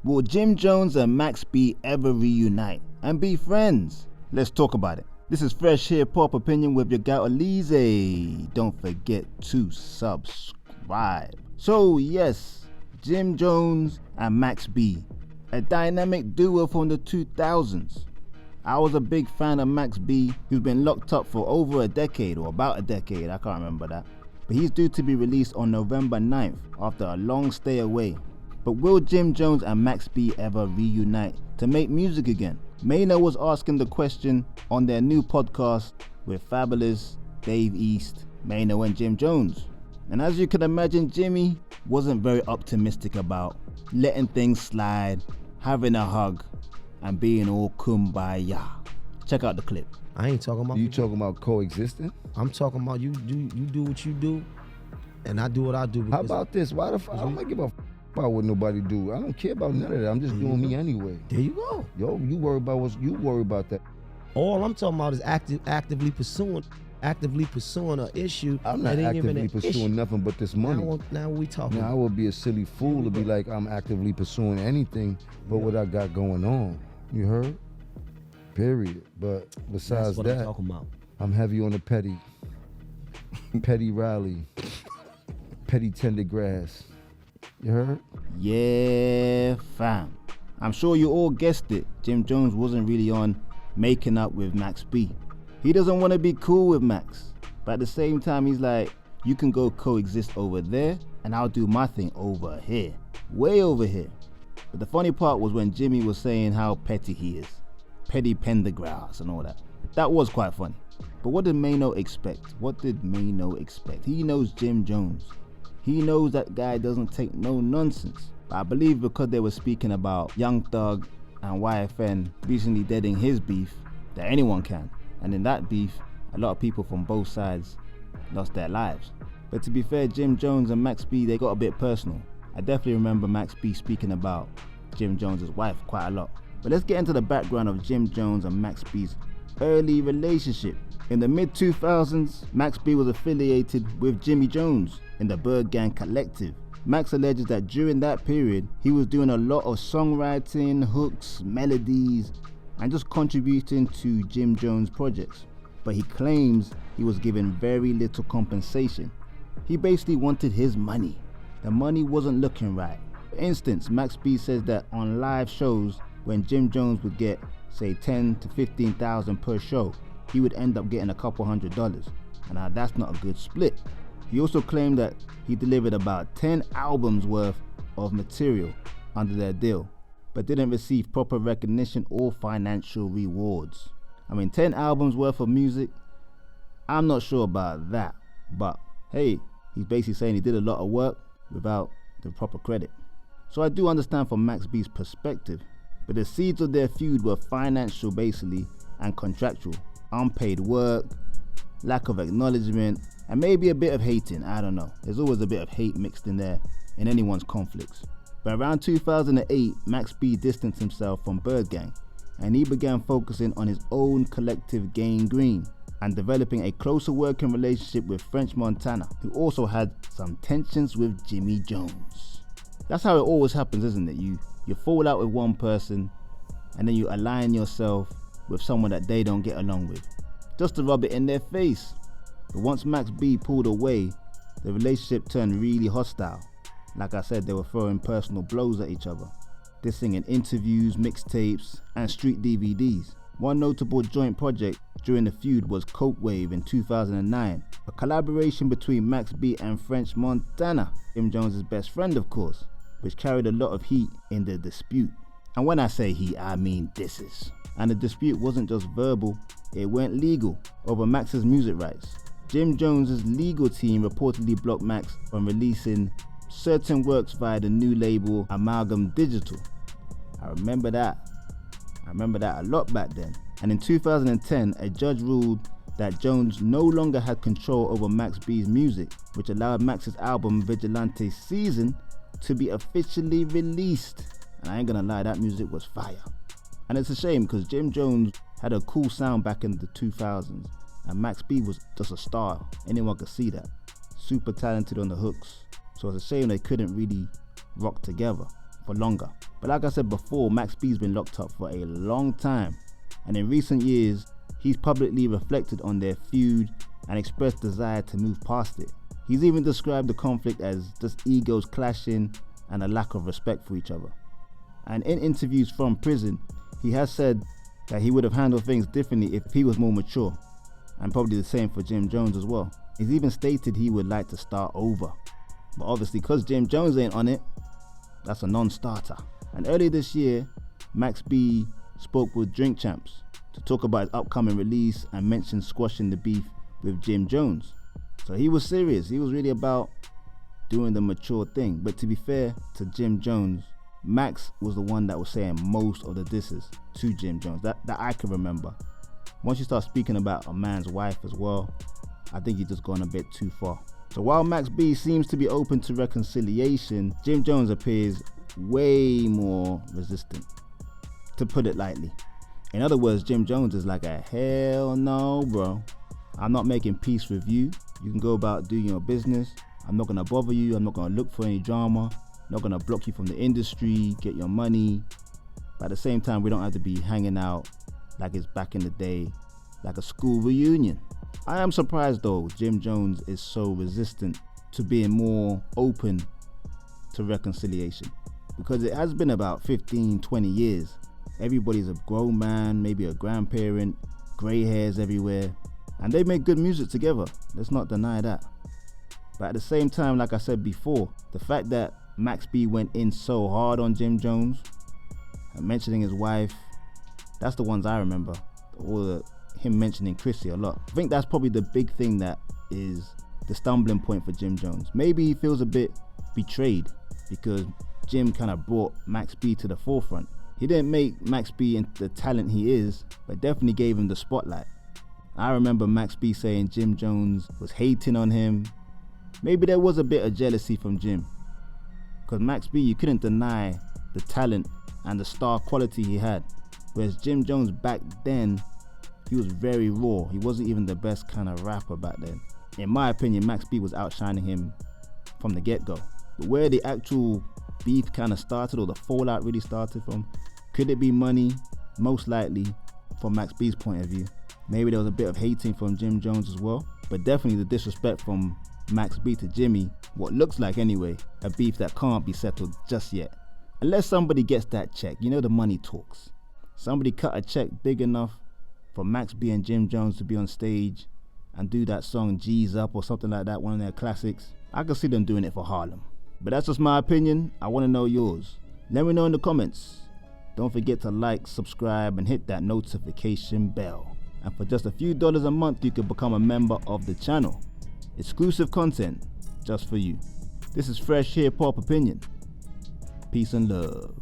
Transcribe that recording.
Will Jim Jones and Max B ever reunite and be friends? Let's talk about it. This is Fresh Hiphop Opinion with your guy Oleezeh. Don't forget to subscribe. So yes, Jim Jones and Max B, a dynamic duo from the 2000s. I was a big fan of Max B, who's been locked up for over a decade, or about a decade, I can't remember that. But he's due to be released on November 9th after a long stay away. But will Jim Jones and Max B ever reunite to make music again? Maino was asking the question on their new podcast with Fabulous, Dave East, Maino and Jim Jones. And as you can imagine, Jimmy wasn't very optimistic about letting things slide, having a hug, and being all kumbaya. Check out the clip. I ain't talking about you. Talking about coexisting? I'm talking about you do what you do, and I do what I do. How about this? Why the fuck? I don't give a about what nobody do. I don't care about none of that. I'm just doing me anyway. There you go. Yo, you worry about what you worry about that. All I'm talking about is actively pursuing an issue. I'm not actively pursuing nothing but this money. Now we talking. Now I would be a silly fool to be like I'm actively pursuing anything but what I got going on. You heard? Period. But besides what that, I'm talking about. I'm heavy on the petty rally, petty tender grass. You heard? Yeah, fam. I'm sure you all guessed it. Jim Jones wasn't really on making up with Max B. He doesn't want to be cool with Max. But at the same time, he's like, you can go coexist over there and I'll do my thing over here. Way over here. But the funny part was when Jimmy was saying how petty he is. Petty pendergrass and all that. That was quite funny. But what did Maino expect? He knows Jim Jones. He knows that guy doesn't take no nonsense. But I believe because they were speaking about Young Thug and YFN recently deading his beef, that anyone can. And in that beef, a lot of people from both sides lost their lives. But to be fair, Jim Jones and Max B, they got a bit personal. I definitely remember Max B speaking about Jim Jones' wife quite a lot. But let's get into the background of Jim Jones and Max B's early relationship. In the mid-2000s, Max B was affiliated with Jimmy Jones in the Bird Gang Collective. Max alleges that during that period, he was doing a lot of songwriting, hooks, melodies, and just contributing to Jim Jones' projects. But he claims he was given very little compensation. He basically wanted his money. The money wasn't looking right. For instance, Max B says that on live shows, when Jim Jones would get, say, 10 to 15,000 per show, he would end up getting a couple $100. And now that's not a good split. He also claimed that he delivered about 10 albums worth of material under their deal, but didn't receive proper recognition or financial rewards. I mean, 10 albums worth of music, I'm not sure about that, but hey, he's basically saying he did a lot of work without the proper credit. So I do understand from Max B's perspective, but the seeds of their feud were financial basically and contractual. Unpaid work, lack of acknowledgement, and maybe a bit of hating, I don't know. There's always a bit of hate mixed in there in anyone's conflicts. But around 2008, Max B distanced himself from Bird Gang and he began focusing on his own collective Gang Green and developing a closer working relationship with French Montana, who also had some tensions with Jimmy Jones. That's how it always happens, isn't it? You fall out with one person and then you align yourself with someone that they don't get along with, just to rub it in their face. But once Max B pulled away, the relationship turned really hostile. Like I said, they were throwing personal blows at each other, dissing in interviews, mixtapes, and street DVDs. One notable joint project during the feud was Coke Wave in 2009, a collaboration between Max B and French Montana, Jim Jones' best friend of course, which carried a lot of heat in the dispute. And when I say heat, I mean disses. And the dispute wasn't just verbal, it went legal over Max's music rights. Jim Jones' legal team reportedly blocked Max from releasing certain works via the new label Amalgam Digital. I remember that a lot back then. And in 2010, a judge ruled that Jones no longer had control over Max B's music, which allowed Max's album Vigilante Season to be officially released. And I ain't gonna lie, that music was fire. And it's a shame because Jim Jones had a cool sound back in the 2000s and Max B was just a star. Anyone could see that. Super talented on the hooks. So it's a shame they couldn't really rock together for longer. But like I said before, Max B's been locked up for a long time, and in recent years, he's publicly reflected on their feud and expressed desire to move past it. He's even described the conflict as just egos clashing and a lack of respect for each other. And in interviews from prison, he has said that he would have handled things differently if he was more mature, and probably the same for Jim Jones as well. He's even stated he would like to start over. But obviously, because Jim Jones ain't on it, that's a non-starter. And earlier this year, Max B spoke with Drink Champs to talk about his upcoming release and mentioned squashing the beef with Jim Jones. So he was serious. He was really about doing the mature thing. But to be fair to Jim Jones, Max was the one that was saying most of the disses to Jim Jones that I can remember. Once you start speaking about a man's wife as well, I think you've just gone a bit too far. So while Max B seems to be open to reconciliation, Jim Jones appears way more resistant, to put it lightly. In other words, Jim Jones is like a hell no, bro. I'm not making peace with you. You can go about doing your business. I'm not gonna bother you. I'm not gonna look for any drama. I'm not gonna block you from the industry, get your money. But at the same time, we don't have to be hanging out like it's back in the day, like a school reunion. I am surprised though, Jim Jones is so resistant to being more open to reconciliation, because it has been about 15, 20 years. Everybody's a grown man, maybe a grandparent, gray hairs everywhere, and they make good music together. Let's not deny that. But at the same time, like I said before, the fact that Max B went in so hard on Jim Jones and mentioning his wife, that's the ones I remember. Him mentioning Chrissy a lot. I think that's probably the big thing that is the stumbling point for Jim Jones. Maybe he feels a bit betrayed because Jim kind of brought Max B to the forefront. He didn't make Max B into the talent he is, but definitely gave him the spotlight. I remember Max B saying Jim Jones was hating on him. Maybe there was a bit of jealousy from Jim, because Max B, you couldn't deny the talent and the star quality he had, whereas Jim Jones back then, he was very raw. He wasn't even the best kind of rapper back then. In my opinion, Max B was outshining him from the get-go. But where the actual beef kind of started, or the fallout really started from, could it be money? Most likely, from Max B's point of view. Maybe there was a bit of hating from Jim Jones as well, but definitely the disrespect from Max B to Jimmy, what looks like anyway, a beef that can't be settled just yet. Unless somebody gets that check, you know the money talks. Somebody cut a check big enough for Max B and Jim Jones to be on stage and do that song G's Up or something like that, one of their classics. I can see them doing it for Harlem. But that's just my opinion. I want to know yours. Let me know in the comments. Don't forget to like, subscribe, and hit that notification bell. And for just a few dollars a month, you can become a member of the channel. Exclusive content just for you. This is Fresh Hip Hop Opinion. Peace and love.